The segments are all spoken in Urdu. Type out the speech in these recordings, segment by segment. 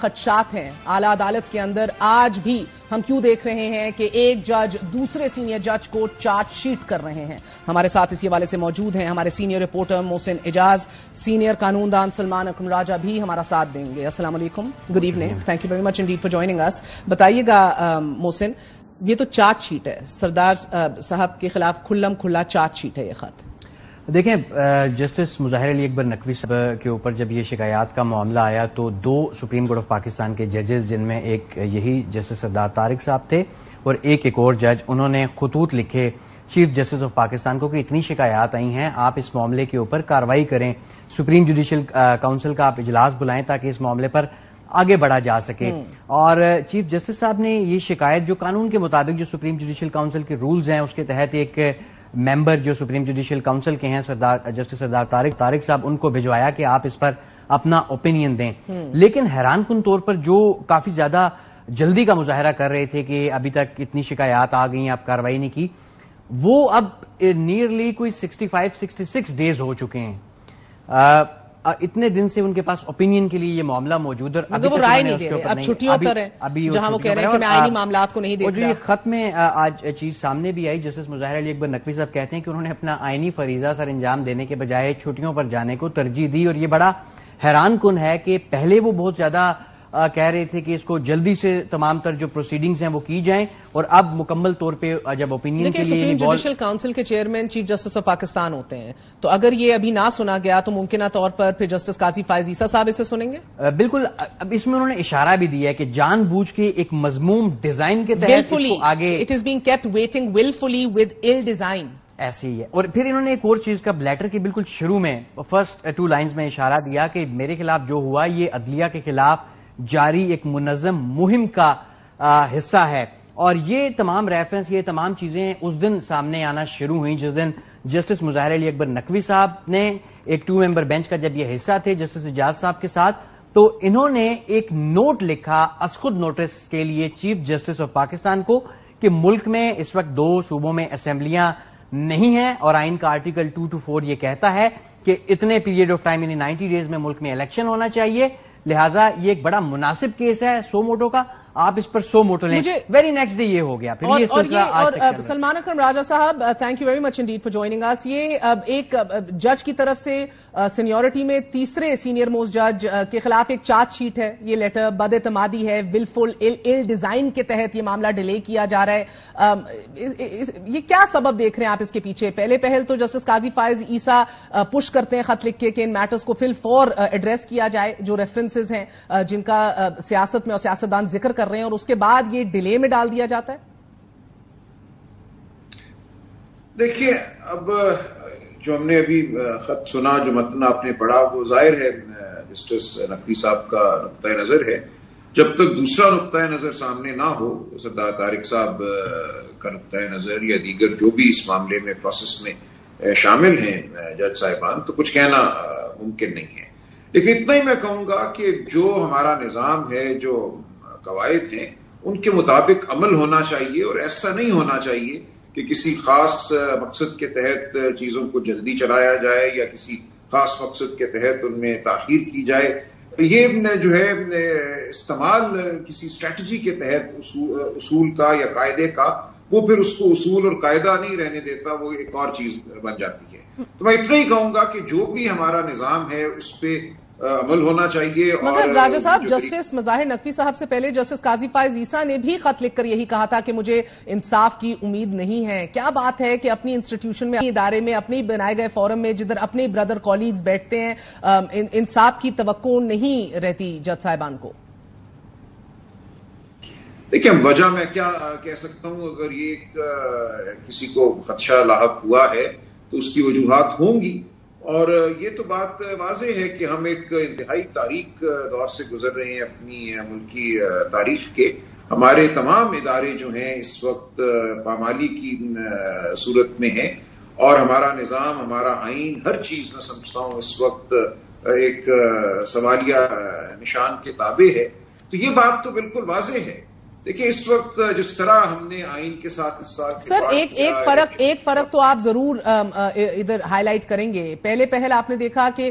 خدشات ہیں اعلیٰ عدالت کے اندر؟ آج بھی ہم کیوں دیکھ رہے ہیں کہ ایک جج دوسرے سینئر جج کو چارج شیٹ کر رہے ہیں؟ ہمارے ساتھ اسی حوالے سے موجود ہیں ہمارے سینئر رپورٹر محسن اعجاز، سینئر قانون دان سلمان اکرم راجہ بھی ہمارا ساتھ دیں گے۔ السلام علیکم، good evening, thank you very much indeed for joining اس۔ بتائیے گا محسن، یہ تو چارج شیٹ ہے، سردار صاحب کے خلاف کھلم کھلا چارج شیٹ ہے یہ خط۔ دیکھیں، جسٹس مظاہر علی اکبر نقوی صاحب کے اوپر جب یہ شکایات کا معاملہ آیا تو دو سپریم کورٹ آف پاکستان کے ججز، جن میں ایک یہی جسٹس سردار طارق صاحب تھے اور ایک اور جج، انہوں نے خطوط لکھے چیف جسٹس آف پاکستان کو کہ اتنی شکایات آئی ہیں، آپ اس معاملے کے اوپر کارروائی کریں، سپریم جوڈیشل کونسل کا آپ اجلاس بلائیں تاکہ اس معاملے پر آگے بڑھا جا سکے۔ اور چیف جسٹس صاحب نے یہ شکایت جو قانون کے مطابق جو سپریم جوڈیشل کونسل کے رولز ہیں اس کے تحت ایک ممبر جو سپریم جوڈیشل کونسل کے ہیں جسٹس سردار طارق صاحب، ان کو بھجوایا کہ آپ اس پر اپنا اوپینین دیں۔ لیکن حیران کن طور پر جو کافی زیادہ جلدی کا مظاہرہ کر رہے تھے کہ ابھی تک اتنی شکایات آ گئی ہیں، آپ کارروائی نہیں کی، وہ اب نیئرلی کوئی 65-66 ڈیز ہو چکے ہیں۔ اتنے دن سے ان کے پاس اوپینین کے لیے یہ معاملہ موجود ہے، ابھی وہ رائے نہیں دے رہے، اب چھٹیوں پر ہیں جہاں وہ کہہ رہے ہیں کہ میں آئینی معاملات کو نہیں دیکھ رہا۔ جو یہ خط میں آج چیز سامنے بھی آئی، جسٹس مظاہر علی اکبر نقوی صاحب کہتے ہیں کہ انہوں نے اپنا آئینی فریضہ سر انجام دینے کے بجائے چھٹیوں پر جانے کو ترجیح دی، اور یہ بڑا حیران کن ہے کہ پہلے وہ بہت زیادہ کہہ رہے تھے کہ اس کو جلدی سے تمام تر جو پروسیڈنگز ہیں وہ کی جائیں، اور اب مکمل طور پہ جب اوپینین کے لیے سپریم جوڈیشل کونسل کے chairman chief justice of Pakistan ہوتے ہیں، تو اگر یہ ابھی نہ سنا گیا تو ممکنہ طور پر پھر جسٹس قاضی فائز عیسیٰ صاحب اسے سنیں گے؟ بالکل، اب اس میں انہوں نے اشارہ بھی دیا ہے کہ جان بوجھ کے ایک مضموم ڈیزائن کے تحت اس کو آگے it is being kept waiting willfully with ill design، ایسے ہی ہے۔ اور پھر انہوں نے ایک اور چیز کا لیٹر کے بالکل شروع میں فرسٹ 2 لائنز میں اشارہ دیا کہ میرے خلاف جو ہوا یہ عدلیہ کے خلاف جاری ایک منظم مہم کا حصہ ہے، اور یہ تمام ریفرنس، یہ تمام چیزیں اس دن سامنے آنا شروع ہوئیں جس دن جسٹس مظاہر علی اکبر نقوی صاحب نے ایک 2 ممبر بینچ کا جب یہ حصہ تھے جسٹس اعجاز صاحب کے ساتھ، تو انہوں نے ایک نوٹ لکھا از خود نوٹس کے لیے چیف جسٹس آف پاکستان کو کہ ملک میں اس وقت 2 صوبوں میں اسمبلیاں نہیں ہیں، اور آئین کا آرٹیکل 2 to 4 یہ کہتا ہے کہ اتنے پیریڈ آف ٹائم یعنی 90 ڈیز میں ملک میں الیکشن ہونا چاہیے، لہٰذا یہ ایک بڑا مناسب کیس ہے 100 موٹو کا، آپ اس پر 100 موٹو لیں۔ ویری نیکسٹ ڈے یہ ہو گیا، پھر یہ سلسلہ آج تک۔ Salman Akram Raja Sahib, thank you very much indeed for joining اس۔ یہ ایک جج کی طرف سے سینیورٹی میں تیسرے سینئر موسٹ جج کے خلاف ایک چارج شیٹ ہے، یہ لیٹر بد اعتمادی ہے، willful ill ڈیزائن کے تحت یہ معاملہ ڈیلے کیا جا رہا ہے۔ یہ کیا سبب دیکھ رہے ہیں آپ اس کے پیچھے؟ پہلے پہل تو جسٹس قاضی فائز عیسیٰ پش کرتے ہیں خط لکھ کے کہ ان میٹرز کو فی الفور ایڈریس کیا جائے، جو ریفرنسز ہیں جن کا سیاست میں اور سیاستدان ذکر کر رہے ہیں، اور اس کے بعد یہ ڈیلے میں ڈال دیا جاتا ہے۔ دیکھیے، اب جو ہم نے ابھی خط سنا، جو متن آپ نے پڑھا، وہ ظاہر ہے جسٹس نقوی صاحب کا نقطۂ نظر ہے۔ جب تک دوسرا نقطۂ نظر سامنے نہ ہو، سردار طارق صاحب کا نقطۂ نظر یا دیگر جو بھی اس معاملے میں پروسیس میں شامل ہیں جج صاحبان، تو کچھ کہنا ممکن نہیں ہے۔ لیکن اتنا ہی میں کہوں گا کہ جو ہمارا نظام ہے، جو قواعد ہیں، ان کے مطابق عمل ہونا چاہیے، اور ایسا نہیں ہونا چاہیے کہ کسی خاص مقصد کے تحت چیزوں کو جلدی چلایا جائے یا کسی خاص مقصد کے تحت ان میں تاخیر کی جائے۔ یہ جو ہے استعمال کسی اسٹریٹجی کے تحت اصول کا یا قاعدے کا، وہ پھر اس کو اصول اور قاعدہ نہیں رہنے دیتا، وہ ایک اور چیز بن جاتی ہے۔ تو میں اتنا ہی کہوں گا کہ جو بھی ہمارا نظام ہے اس پہ عمل ہونا چاہیے۔ مگر راجہ صاحب، جسٹس مظاہر نقوی صاحب سے پہلے جسٹس قاضی فائز عیسیٰ نے بھی خط لکھ کر یہی کہا تھا کہ مجھے انصاف کی امید نہیں ہے۔ کیا بات ہے کہ اپنی انسٹیٹیوشن میں، اپنی ادارے میں، اپنے بنائے گئے فورم میں جدھر اپنے بردر کالیگز بیٹھتے ہیں، انصاف کی توقع نہیں رہتی جج صاحبان کو؟ دیکھیں، وجہ میں کیا کہہ سکتا ہوں، اگر یہ کسی کو خدشہ لاحق ہوا ہے تو اس کی وجوہات ہوں گی، اور یہ تو بات واضح ہے کہ ہم ایک انتہائی تاریک دور سے گزر رہے ہیں اپنی ملکی تاریخ کے۔ ہمارے تمام ادارے جو ہیں اس وقت پامالی کی صورت میں ہیں، اور ہمارا نظام، ہمارا آئین، ہر چیز میں سمجھتا ہوں اس وقت ایک سوالیہ نشان کے تابع ہے۔ تو یہ بات تو بالکل واضح ہے۔ دیکھیں، اس وقت جس طرح ہم نے آئین کے ساتھ اس سال سر ایک فرق تو آپ ضرور ادھر ہائی لائٹ کریں گے۔ پہلے پہل آپ نے دیکھا کہ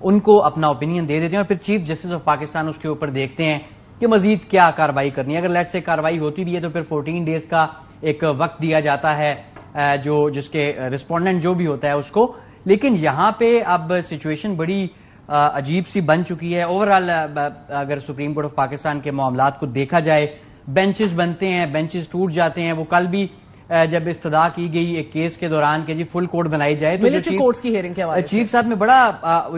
ان کو اپنا اوپینین دے دیتے ہیں اور پھر چیف جسٹس آف پاکستان اس کے اوپر دیکھتے ہیں کہ مزید کیا کاروائی کرنی ہے. اگر لیٹ سے کاروائی ہوتی بھی ہے تو پھر 14 ڈیز کا ایک وقت دیا جاتا ہے جس کے رسپونڈنٹ جو بھی ہوتا ہے اس کو. لیکن یہاں پہ اب سچویشن بڑی عجیب سی بن چکی ہے. اوور آل اگر سپریم کورٹ آف پاکستان کے معاملات کو دیکھا جائے, بینچز بنتے ہیں, بینچز ٹوٹ جاتے ہیں. وہ کل بھی جب استدعا کی گئی ایک کیس کے دوران کہ جی فل کورٹ بنائی جائے تو ملٹری کورٹس کی ہیئرنگ کے حوالے سے چیف صاحب نے بڑا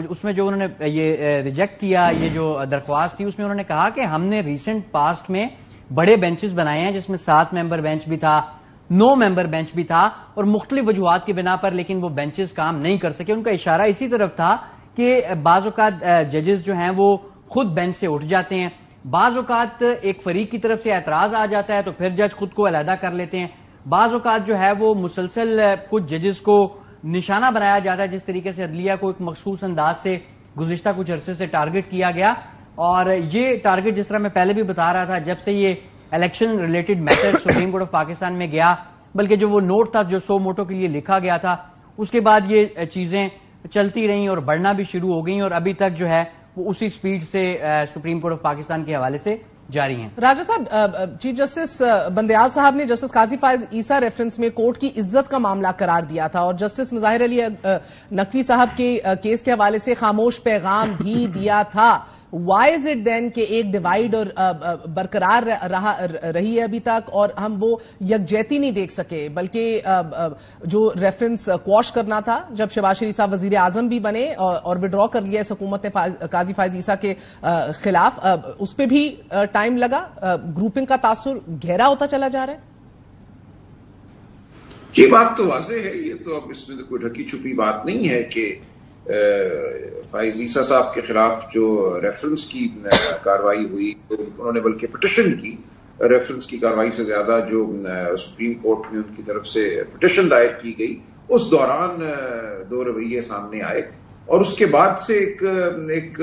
اس میں جو انہوں نے یہ ریجیکٹ کیا, یہ جو درخواست تھی, اس میں انہوں نے کہا کہ ہم نے ریسنٹ پاسٹ میں بڑے بینچز بنائے ہیں جس میں 7 ممبر بینچ بھی تھا, 9 ممبر بینچ بھی تھا, اور مختلف وجوہات کی بنا پر لیکن وہ بینچز کام نہیں کر سکے. ان کا اشارہ اسی طرف تھا کہ بعض اوقات ججز جو ہیں وہ خود بینچ سے اٹھ جاتے ہیں, بعض اوقات ایک فریق کی طرف سے اعتراض آ جاتا ہے تو پھر جج خود کو علیحدہ کر لیتے ہیں, بعض اوقات جو ہے وہ مسلسل کچھ ججز کو نشانہ بنایا جاتا ہے, جس طریقے سے عدلیہ کو ایک مخصوص انداز سے گزشتہ کچھ عرصے سے ٹارگٹ کیا گیا. اور یہ ٹارگٹ جس طرح میں پہلے بھی بتا رہا تھا, جب سے یہ election related matter Supreme Court of Pakistan میں گیا, بلکہ جو وہ نوٹ تھا جو سو موٹو کے لیے لکھا گیا تھا, اس کے بعد یہ چیزیں چلتی رہیں اور بڑھنا بھی شروع ہو گئیں, اور ابھی تک جو ہے وہ اسی سپیڈ سے سپریم کورٹ آف پاکستان کے حوالے سے جاری ہیں. راجہ صاحب, چیف جسٹس بندیال صاحب نے جسٹس قاضی فائز عیسیٰ ریفرنس میں کورٹ کی عزت کا معاملہ قرار دیا تھا, اور جسٹس مظاہر علی نقوی صاحب کے کیس کے حوالے سے خاموش پیغام بھی دیا تھا. وائی از اٹ دین کہ ایک ڈیوائیڈ اور برقرار رہی ہے ابھی تک, اور ہم وہ یکجہتی نہیں دیکھ سکے, بلکہ جو ریفرنس کواش کرنا تھا جب شہباز شریف صاحب وزیر اعظم بھی بنے اور وڈرا کر لیا اس حکومت نے قاضی فائز عیسیٰ کے خلاف, اس پہ بھی ٹائم لگا. گروپنگ کا تاثر گہرا ہوتا چلا جا رہا ہے. یہ بات تو واضح ہے, یہ تو اب اس میں کوئی ڈھکی چھپی بات نہیں ہے کہ فائز عیسیٰ صاحب کے خلاف جو ریفرنس کی کاروائی ہوئی, انہوں نے بلکہ پٹیشن کی, ریفرنس کی کاروائی سے زیادہ جو سپریم کورٹ میں ان کی طرف سے پٹیشن دائر کی گئی, اس دوران 2 رویے سامنے آئے, اور اس کے بعد سے ایک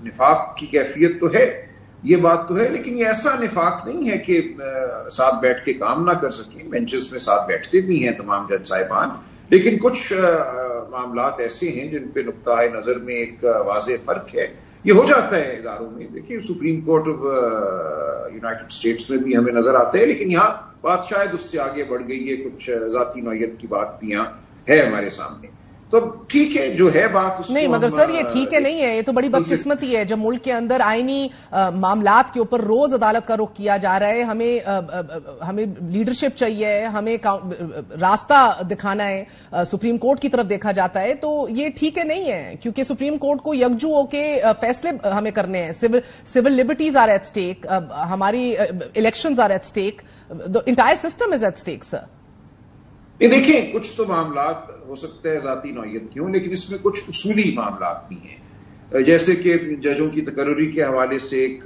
نفاق کی کیفیت تو ہے, یہ بات تو ہے, لیکن یہ ایسا نفاق نہیں ہے کہ ساتھ بیٹھ کے کام نہ کر سکیں. بینچز میں ساتھ بیٹھتے بھی ہیں تمام جج صاحبان, لیکن کچھ معاملات ایسے ہیں جن پہ نقطہ نظر میں ایک واضح فرق ہے. یہ ہو جاتا ہے اداروں میں, دیکھیے supreme Court of United States میں بھی ہمیں نظر آتا ہے, لیکن یہاں بات شاید اس سے آگے بڑھ گئی ہے, کچھ ذاتی نوعیت کی بات بھی یہاں ہے ہمارے سامنے. تو ٹھیک ہے جو ہے بات اس نہیں, مگر سر یہ ٹھیک ہے نہیں ہے, یہ تو بڑی بدقسمتی ہے جب ملک کے اندر آئینی معاملات کے اوپر روز عدالت کا رخ کیا جا رہا ہے. ہمیں لیڈرشپ چاہیے, ہمیں راستہ دکھانا ہے, سپریم کورٹ کی طرف دیکھا جاتا ہے, تو یہ ٹھیک ہے نہیں ہے, کیونکہ سپریم کورٹ کو یکجو ہو کے فیصلے ہمیں کرنے ہیں. Civil liberties are at stake, ہماری elections are at stake, the entire system is at stake. Sir یہ دیکھیں, کچھ تو معاملات ہو سکتا ہے ذاتی نوعیت کی ہوں, لیکن اس میں کچھ اصولی معاملات بھی ہیں, جیسے کہ ججوں کی تقرری کے حوالے سے ایک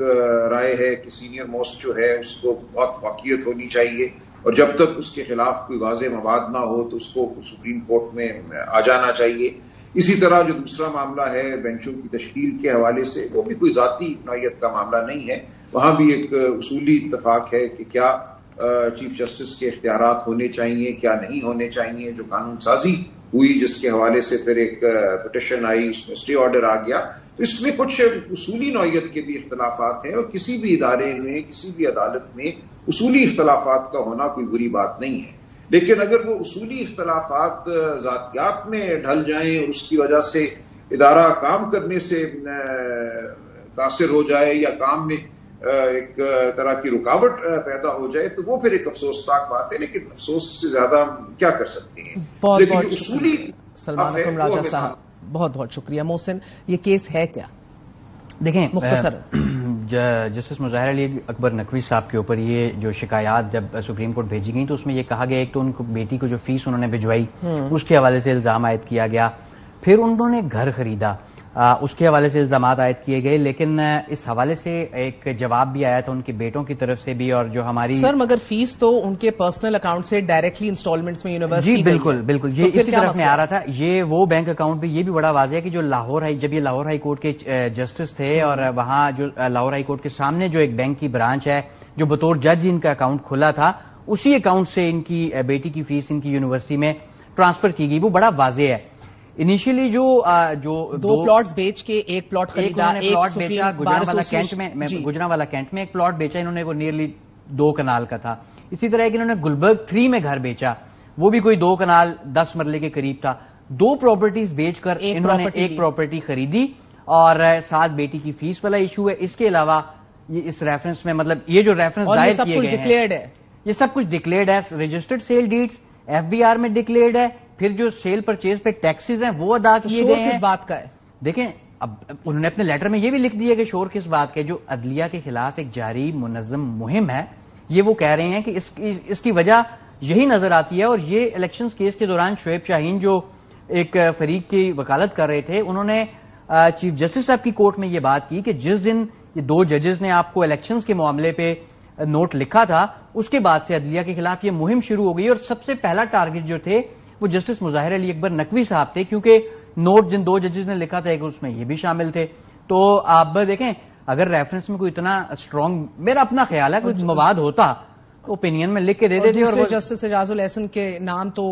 رائے ہے کہ سینئر موسٹ جو ہے اس کو بہت فوقیت ہونی چاہیے, اور جب تک اس کے خلاف کوئی واضح مواد نہ ہو تو اس کو سپریم کورٹ میں آ جانا چاہیے. اسی طرح جو دوسرا معاملہ ہے بینچوں کی تشکیل کے حوالے سے, وہ بھی کوئی ذاتی نوعیت کا معاملہ نہیں ہے, وہاں بھی ایک اصولی اتفاق ہے کہ کیا چیف جسٹس کے اختیارات ہونے چاہیے, کیا نہیں ہونے چاہیے. جو قانون سازی ہوئی جس کے حوالے سے پھر ایک پٹیشن آئی, اس میں اسٹے آرڈر آ گیا, تو اس میں کچھ اصولی نوعیت کے بھی اختلافات ہیں, اور کسی بھی ادارے میں کسی بھی عدالت میں اصولی اختلافات کا ہونا کوئی بری بات نہیں ہے. لیکن اگر وہ اصولی اختلافات ذاتیات میں ڈھل جائیں اور اس کی وجہ سے ادارہ کام کرنے سے قاصر ہو جائے یا کام میں ایک طرح کی رکاوٹ پیدا ہو جائے, تو وہ پھر ایک افسوسناک بات ہے, لیکن افسوس سے زیادہ کیا کر سکتے ہیں. لیکن اصولی سلمان اکرم راجہ صاحب بہت بہت شکریہ. محسن, یہ کیس ہے کیا؟ دیکھیں مختصر, جسٹس مظاہر علی اکبر نقوی صاحب کے اوپر یہ جو شکایات جب سپریم کورٹ بھیجی گئی تو اس میں یہ کہا گیا, ایک تو ان کو بیٹی کو جو فیس انہوں نے بھجوائی اس کے حوالے سے الزام عائد کیا گیا, پھر انہوں نے گھر خریدا اس کے حوالے سے الزامات عائد کیے گئے, لیکن اس حوالے سے ایک جواب بھی آیا تھا ان کے بیٹوں کی طرف سے بھی, اور جو ہماری سر مگر فیس تو ان کے پرسنل اکاؤنٹ سے ڈائریکٹلی انسٹالمنٹس میں یونیورسٹی, جی بالکل بالکل, یہ اسی طرف میں آ رہا تھا. یہ وہ بینک اکاؤنٹ بھی, یہ بھی بڑا واضح ہے کہ جو جب یہ لاہور ہائی کورٹ کے جسٹس تھے, اور وہاں جو لاہور ہائی کورٹ کے سامنے جو ایک بینک کی برانچ ہے جو بطور جج ان کا اکاؤنٹ کھلا تھا, اسی اکاؤنٹ سے ان کی بیٹی کی فیس ان کی یونیورسٹی میں ٹرانسفر کی گئی. وہ بڑا واضح ہے. انیشیلی جو دو پلاٹس بیچ کے ایک پلاٹ خریدا، ایک پلاٹ بیچا گجرانوالا کینٹ میں ایک پلاٹ بیچا انہوں نے، وہ نیئرلی 2 کنال کا تھا. اسی طرح ایک انہوں نے گلبرگ 3 میں گھر بیچا، وہ بھی کوئی 2 کنال 10 مرلے کے قریب تھا. 2 پراپرٹیز بیچ کر انہوں نے ایک پراپرٹی خریدی اور ساتھ بیٹی کی فیس والا ایشو ہے. اس کے علاوہ یہ اس ریفرنس میں مطلب یہ جو ریفرنس دائر کیے گئے ہیں یہ سب کچھ ڈکلیئرڈ ہے، رجسٹرڈ سیل ڈیڈز FBR میں ڈکلیئرڈ ہے. پھر جو سیل پرچیز پہ ٹیکسز ہیں وہ ادا کیے گئے ہیں. کس بات کا ہے؟ دیکھیں اب انہوں نے اپنے لیٹر میں یہ بھی لکھ دیا کہ شور کس بات کے، جو عدلیہ کے خلاف ایک جاری منظم مہم ہے، یہ وہ کہہ رہے ہیں کہ اس کی وجہ یہی نظر آتی ہے. اور یہ الیکشنز کیس کے دوران شعیب شاہین جو ایک فریق کی وکالت کر رہے تھے، انہوں نے چیف جسٹس صاحب کی کورٹ میں یہ بات کی کہ جس دن یہ 2 ججز نے آپ کو الیکشنز کے معاملے پہ نوٹ لکھا تھا، اس کے بعد سے عدلیہ کے خلاف یہ مہم شروع ہو گئی. اور سب سے پہلا ٹارگٹ جو تھے وہ جسٹس مظاہر علی اکبر نقوی صاحب تھے، کیونکہ نوٹ جن 2 ججز نے لکھا تھا اس میں یہ بھی شامل تھے. تو آپ دیکھیں اگر ریفرنس میں کوئی اتنا اسٹرانگ، میرا اپنا خیال ہے کوئی مواد ہوتا اوپینین میں لکھ کے دے دیتے. اور جسٹس اعجاز الحسن کے نام تو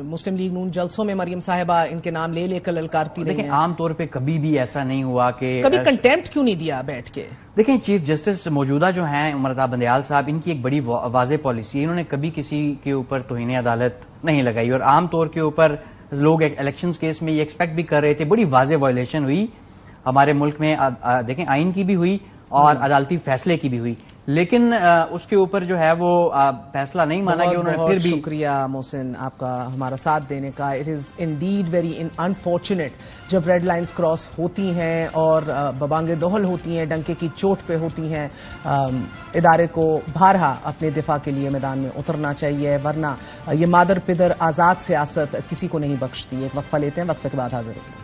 مسلم لیگ نون جلسوں میں مریم صاحبہ ان کے نام لے کر للکارتی رہی ہیں. عام طور پہ کبھی بھی ایسا نہیں ہوا کہ کبھی کنٹیمپٹ کیوں نہیں دیا بیٹھ کے؟ دیکھیں چیف جسٹس موجودہ جو ہیں عمر بندیال صاحب، ان کی ایک بڑی واضح پالیسی ہے، انہوں نے کبھی کسی کے اوپر توہین عدالت نہیں لگائی. اور عام طور کے اوپر لوگ الیکشنز کیس میں یہ ایکسپیکٹ بھی کر رہے تھے. بڑی واضح وائلیشن ہوئی ہمارے ملک میں، دیکھیں آئین کی بھی ہوئی اور عدالتی فیصلے کی بھی ہوئی، لیکن اس کے اوپر جو ہے وہ فیصلہ نہیں مانا کہ انہوں نے پھر بھی. شکریہ محسن آپ کا ہمارا ساتھ دینے کا. It is indeed very unfortunate جب ریڈ لائنز کراس ہوتی ہیں اور ببانگ دہل ہوتی ہیں، ڈنکے کی چوٹ پہ ہوتی ہیں. ادارے کو بارہا اپنے دفاع کے لیے میدان میں اترنا چاہیے، ورنہ یہ مادر پدر آزاد سیاست کسی کو نہیں بخشتی. ایک وقفہ لیتے ہیں، وقفے کے بعد حاضر ہوتے ہیں.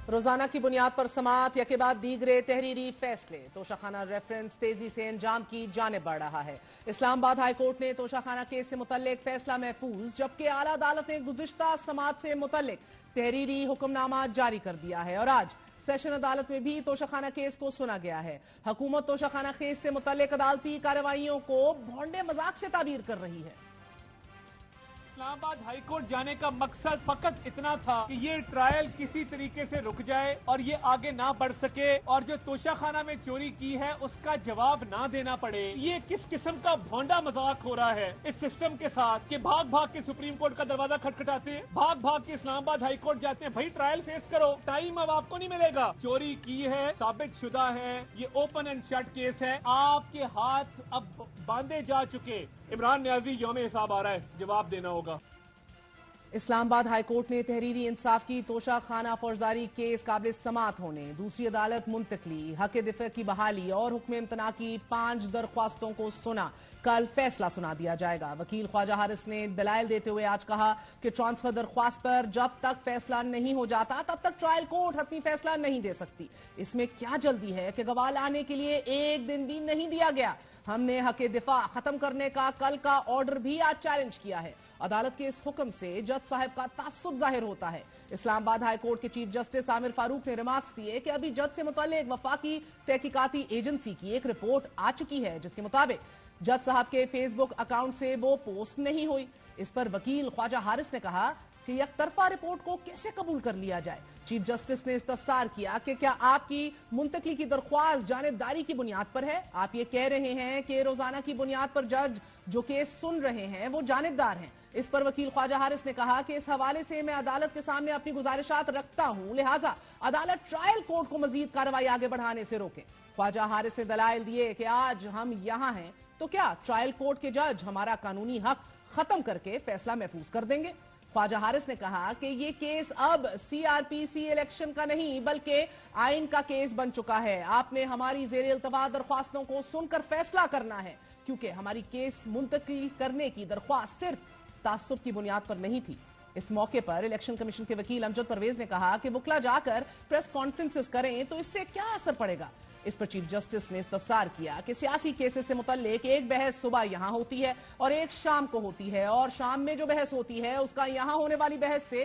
روزانہ کی بنیاد پر سماعت یا کے بعد دیگرے تحریری فیصلے، توشہ ریفرنس تیزی سے انجام کی جانب بڑھ رہا ہے. اسلام آباد ہائی کورٹ نے توشہ کیس سے متعلق فیصلہ محفوظ، جبکہ اعلی عدالت نے گزشتہ سماعت سے متعلق تحریری حکم نامہ جاری کر دیا ہے. اور آج سیشن عدالت میں بھی توشہ کیس کو سنا گیا ہے. حکومت توشہ کیس سے متعلق عدالتی کارروائیوں کو بھونڈے مذاق سے تعبیر کر رہی ہے. اسلام آباد ہائی کورٹ جانے کا مقصد فقط اتنا تھا کہ یہ ٹرائل کسی طریقے سے رک جائے اور یہ آگے نہ بڑھ سکے، اور جو توشہ خانہ میں چوری کی ہے اس کا جواب نہ دینا پڑے. یہ کس قسم کا بھونڈا مذاق ہو رہا ہے اس سسٹم کے ساتھ کہ بھاگ بھاگ کے سپریم کورٹ کا دروازہ کھٹکھٹاتے ہیں، بھاگ بھاگ کے اسلام آباد ہائی کورٹ جاتے ہیں. بھائی ٹرائل فیس کرو، ٹائم اب آپ کو نہیں ملے گا. چوری کی ہے، ثابت شدہ ہے، یہ اوپن اینڈ شٹ کیس ہے، آپ کے ہاتھ اب باندھے جا چکے. عمران نیازی یوم حساب آ رہا ہے، جواب دینا ہوگا. اسلام آباد ہائی کورٹ نے تحریری انصاف کی توشہ خانہ فوجداری کیس قابل سماعت ہونے، دوسری عدالت منتقلی، حق دفاع کی بحالی اور حکم امتناع کی 5 درخواستوں کو سنا. کل فیصلہ سنا دیا جائے گا. وکیل خواجہ حارث نے دلائل دیتے ہوئے آج کہا کہ ٹرانسفر درخواست پر جب تک فیصلہ نہیں ہو جاتا تب تک ٹرائل کورٹ حتمی فیصلہ نہیں دے سکتی. اس میں کیا جلدی ہے کہ گواہ لانے کے لیے 1 دن بھی نہیں دیا گیا. ہم نے حق دفاع ختم کرنے کا کل کا آرڈر بھی آج چیلنج کیا ہے. عدالت کے اس حکم سے جج صاحب کا تعصب ظاہر ہوتا ہے. اسلام آباد ہائی کورٹ کے چیف جسٹس عامر فاروق نے ریمارکس دیے کہ ابھی جج سے متعلق وفاقی تحقیقاتی ایجنسی کی ایک رپورٹ آ چکی ہے جس کے مطابق جج صاحب کے فیس بک اکاؤنٹ سے وہ پوسٹ نہیں ہوئی. اس پر وکیل خواجہ حارث نے کہا کہ یک طرفہ رپورٹ کو کیسے قبول کر لیا جائے. چیف جسٹس نے استفسار کیا کہ کیا آپ کی منتقلی کی درخواست جانبداری کی بنیاد پر ہے؟ آپ یہ کہہ رہے ہیں کہ روزانہ کی بنیاد پر جج جو کیس سن رہے ہیں وہ جانبدار ہیں. اس پر وکیل خواجہ حارث نے کہا کہ اس حوالے سے میں عدالت کے سامنے اپنی گزارشات رکھتا ہوں، لہٰذا عدالت ٹرائل کورٹ کو مزید کارروائی آگے بڑھانے سے روکے. خواجہ حارث نے دلائل دیے کہ آج ہم یہاں ہیں تو کیا ٹرائل کورٹ کے جج ہمارا قانونی حق ختم کر کے فیصلہ محفوظ کر دیں گے؟ خواجہ حارث نے کہا کہ یہ کیس اب CRPC الیکشن کا نہیں بلکہ آئین کا کیس بن چکا ہے. آپ نے ہماری زیر التوا درخواستوں کو سن کر فیصلہ کرنا ہے، کیونکہ ہماری کیس منتقل کرنے کی درخواست صرف تعصب کی بنیاد پر نہیں تھی. اس موقع پر الیکشن کمیشن کے وکیل امجد پرویز نے کہا کہ وکلا جا کر پریس کانفرنسز کریں تو اس سے کیا اثر پڑے گا. اس پر چیف جسٹس نے استفسار کیا کہ سیاسی کیسز سے متعلق ایک بحث صبح یہاں ہوتی ہے اور ایک شام کو ہوتی ہے، اور شام میں جو بحث ہوتی ہے اس کا یہاں ہونے والی بحث سے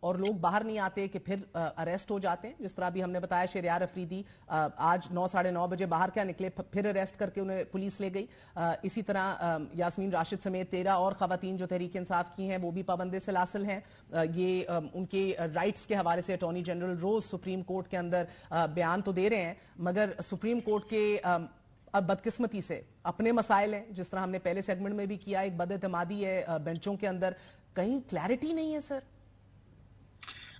اور لوگ باہر نہیں آتے کہ پھر اریسٹ ہو جاتے ہیں. جس طرح بھی ہم نے بتایا شہریار افریدی آج 9:30 بجے باہر کیا نکلے, پھر اریسٹ کر کے انہیں پولیس لے گئی. اسی طرح یاسمین راشد سمیت 13 اور خواتین جو تحریک انصاف کی ہیں وہ بھی پابند سلاسل ہیں. یہ ان کے رائٹس کے حوالے سے اٹارنی جنرل روز سپریم کورٹ کے اندر بیان تو دے رہے ہیں, مگر سپریم کورٹ کے اب بدقسمتی سے اپنے مسائل ہیں. جس طرح ہم نے پہلے سیگمنٹ میں بھی کیا, ایک بد اعتمادی ہے بینچوں کے اندر, کہیں کلیئرٹی نہیں ہے سر.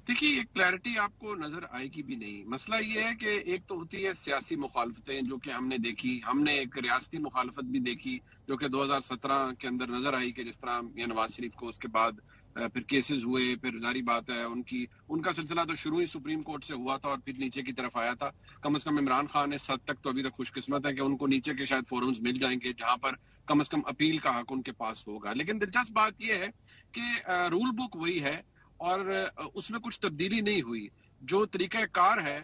دیکھیے یہ کلیئرٹی آپ کو نظر آئے گی بھی نہیں. مسئلہ یہ ہے کہ ایک تو ہوتی ہے سیاسی مخالفتیں جو کہ ہم نے دیکھی, ہم نے ایک ریاستی مخالفت بھی دیکھی جو کہ 2017 کے اندر نظر آئی کہ جس طرح میاں نواز شریف کو اس کے بعد پھر کیسز ہوئے, پھر ظاہری بات ہے ان کا سلسلہ تو شروع ہی سپریم کورٹ سے ہوا تھا اور پھر نیچے کی طرف آیا تھا. کم از کم عمران خان اس حد تک تو ابھی تک خوش قسمت ہے کہ ان کو نیچے کے شاید فورمز مل جائیں گے جہاں پر کم از کم اپیل کا حق ان کے پاس ہوگا. لیکن دلچسپ بات یہ ہے کہ رول بک وہی ہے اور اس میں کچھ تبدیلی نہیں ہوئی. جو طریقہ کار ہے,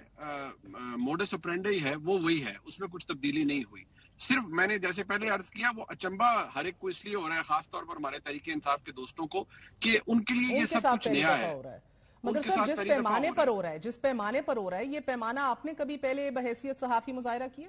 موڈس اپرینڈی ہے, وہ وہی ہے, اس میں کچھ تبدیلی نہیں ہوئی. صرف میں نے جیسے پہلے عرض کیا وہ اچنبا ہر ایک کو اس لیے ہو رہا ہے, خاص طور پر ہمارے تحریک انصاف کے دوستوں کو, کہ ان کے لیے یہ سب کچھ نیا ہے. مگر سر جس پیمانے پر ہو رہا ہے یہ پیمانہ آپ نے کبھی پہلے بحیثیت صحافی مظاہرہ کیا؟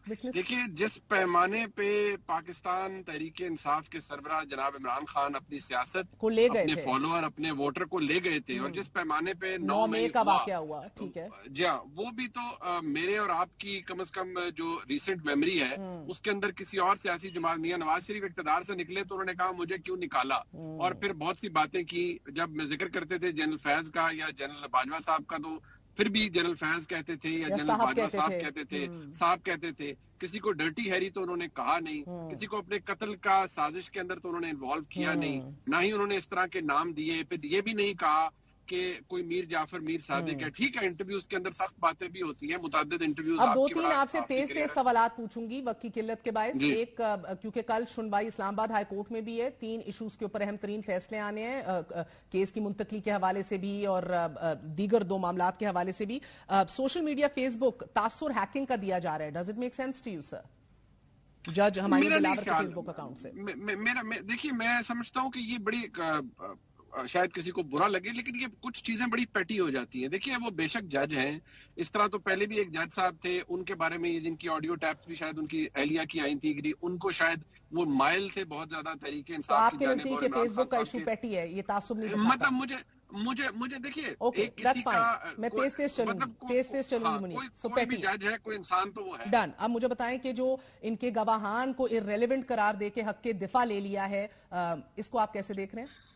دیکھیے جس پیمانے پہ پاکستان تحریک انصاف کے سربراہ جناب عمران خان اپنی سیاست کو لے گئے, اپنے فالوور اپنے ووٹر کو لے گئے تھے, اور جس پیمانے پہ 9 مئی کا واقعہ ہوا, ٹھیک ہے جی ہاں, وہ بھی تو میرے اور آپ کی کم از کم جو ریسنٹ میموری ہے اس کے اندر کسی اور سیاسی جماعت, میاں نواز شریف اقتدار سے نکلے تو انہوں نے کہا مجھے کیوں نکالا, اور پھر بہت سی باتیں کی. جب میں ذکر کرتے تھے جنرل فیض کا یا جنرل باجوہ صاحب کا تو پھر بھی جنرل فیض کہتے تھے یا جنرل باجوہ صاحب کہتے تھے. کسی کو ڈرٹی ہیری تو انہوں نے کہا نہیں, کسی کو اپنے قتل کا سازش کے اندر تو انہوں نے انوالو کیا نہیں, نہ ہی انہوں نے اس طرح کے نام دیے. پھر یہ بھی نہیں کہا کہ کوئی میر جعفر میر صادق ہے. ٹھیک ہے انٹرویوز کے اندر سخت باتیں بھی ہوتی ہیں, متعدد انٹرویوز. اب 2-3 آپ سے تیز سوالات پوچھوں گی وقت کی قلت کے باعث. ایک کیونکہ کل سنوائی اسلام آباد ہائی کورٹ میں بھی ہے, 3 ایشوز کے اوپر اہم ترین فیصلے آنے ہیں, کیس کی منتقلی کے حوالے سے بھی اور دیگر 2 معاملات کے حوالے سے بھی. سوشل میڈیا فیس بک تاثر ہیکنگ کا دیا جا رہا ہے, does it make sense to you sir? جج ہمایوں دلاور کے فیس بک اکاؤنٹ سے. دیکھیے میں سمجھتا ہوں کہ یہ بڑی شاید کسی کو برا لگے, لیکن یہ کچھ چیزیں بڑی پیٹی ہو جاتی ہیں. دیکھیے وہ بے شک جج ہیں, اس طرح تو پہلے بھی ایک جج صاحب تھے, ان کے بارے میں جن کی آڈیو ٹیپس بھی شاید ان کی اہلیہ کی آئی تھی, ان کو شاید وہ مائل تھے بہت زیادہ تحریک انصاف کی جانب. آپ کے نزدیک فیس بک کا ایشو پیٹی ہے, یہ تعصب نہیں دکھاتا؟ مطلب مجھے دیکھیے میں تیز چلوں گی. کوئی بھی جج ہے, کوئی انسان تو وہ ہے. ڈن. اب مجھے بتائیں کہ جو ان کے گواہان کو irrelevant قرار دے کے حق کے دفاع لے لیا ہے, اس کو آپ کیسے دیکھ رہے ہیں؟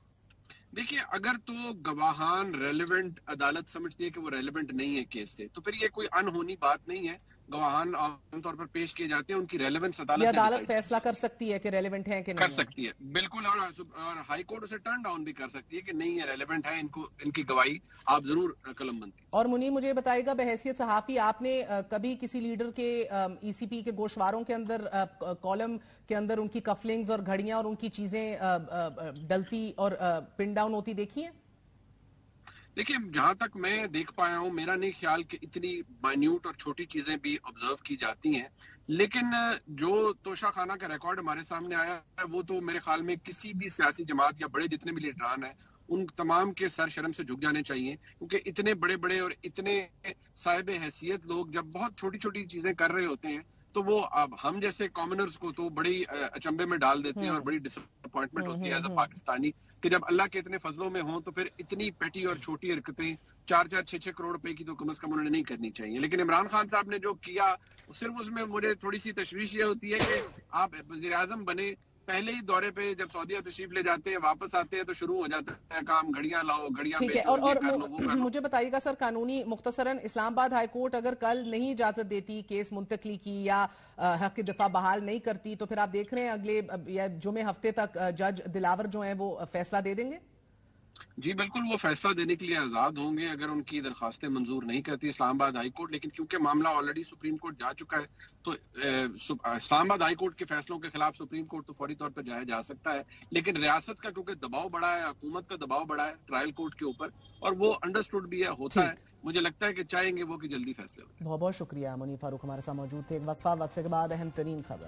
دیکھیے اگر تو گواہان ریلیونٹ عدالت سمجھتی ہے کہ وہ ریلیونٹ نہیں ہے کیس سے, تو پھر یہ کوئی انہونی بات نہیں ہے. گواہان عام طور پر پیش کیے جاتے ہیں, ان کی ریلیونس عدالت فیصلہ کر سکتی ہے کہ ریلیونٹ ہے کہ نہیں کر سکتی ہے, بالکل. اور ہائی کورٹ اسے ٹرن ڈاؤن بھی کر سکتی ہے کہ نہیں ہے, ریلیونٹ ہے, ان کی گواہی آپ ضرور قلم بند. اور منی مجھے بتائے گا بحیثیت صحافی, آپ نے کبھی کسی لیڈر کے ای سی پی کے گوشواروں کے اندر کالم کے اندر ان کی کفلنگز اور گھڑیاں اور ان کی چیزیں ڈلتی اور پن ڈاؤن ہوتی دیکھی ہیں؟ دیکھیے جہاں تک میں دیکھ پایا ہوں, میرا نہیں خیال کہ اتنی مائنیوٹ اور چھوٹی چیزیں بھی آبزرو کی جاتی ہیں. لیکن جو توشہ خانہ کا ریکارڈ ہمارے سامنے آیا ہے وہ تو میرے خیال میں کسی بھی سیاسی جماعت یا بڑے جتنے بھی لیڈران ہیں ان تمام کے سر شرم سے جھک جانے چاہیے, کیونکہ اتنے بڑے بڑے اور اتنے صاحب حیثیت لوگ جب بہت چھوٹی چھوٹی چیزیں کر رہے ہوتے ہیں تو وہ اب ہم جیسے کامنرز کو تو بڑی اچنبے میں ڈال دیتے ہیں اور بڑی ڈس اپوائنٹمنٹ ہوتی ہے ایز اے پاکستانی کہ جب اللہ کے اتنے فضلوں میں ہوں تو پھر اتنی پیٹی اور چھوٹی حرکتیں 4-6 کروڑ روپے کی تو کم از کم انہوں نے نہیں کرنی چاہیے. لیکن عمران خان صاحب نے جو کیا صرف اس میں مجھے تھوڑی سی تشویش یہ ہوتی ہے کہ آپ وزیر اعظم بنے, پہلے ہی دورے پہ جب سعودیہ تشریف لے جاتے ہیں واپس آتے ہیں تو شروع ہو جاتا ہے کام, گھڑیاں لاؤ, گھڑیاں بیچو, اور مجھے بتائیے گا سر قانونی مختصراً, اسلام آباد ہائی کورٹ اگر کل نہیں اجازت دیتی کیس منتقلی کی یا حق دفاع بحال نہیں کرتی تو پھر آپ دیکھ رہے ہیں اگلے یا جمعے ہفتے تک جج دلاور جو ہیں وہ فیصلہ دے دیں گے؟ جی بالکل, وہ فیصلہ دینے کے لیے آزاد ہوں گے اگر ان کی درخواستیں منظور نہیں کرتی اسلام آباد ہائی کورٹ. لیکن کیونکہ معاملہ آلریڈی سپریم کورٹ جا چکا ہے تو اسلام آباد ہائی کورٹ کے فیصلوں کے خلاف سپریم کورٹ تو فوری طور پر جایا جا سکتا ہے. لیکن ریاست کا کیونکہ دباؤ بڑا ہے, حکومت کا دباؤ بڑا ہے ٹرائل کورٹ کے اوپر, اور وہ انڈرسٹوڈ بھی ہوتا ہے, مجھے لگتا ہے کہ چاہیں گے وہ کہ جلدی فیصلے ہو. بہت بہت شکریہ. منی فاروق ہمارے ساتھ موجود تھے. وقفے کے بعد اہم ترین خبر.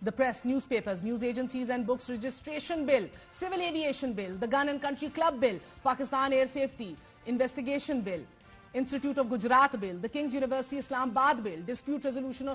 the press, newspapers, news agencies and books registration bill, civil aviation bill, the gun and country club bill, Pakistan air safety investigation bill, Institute of Gujarat bill, the King's University Islamabad bill, dispute resolution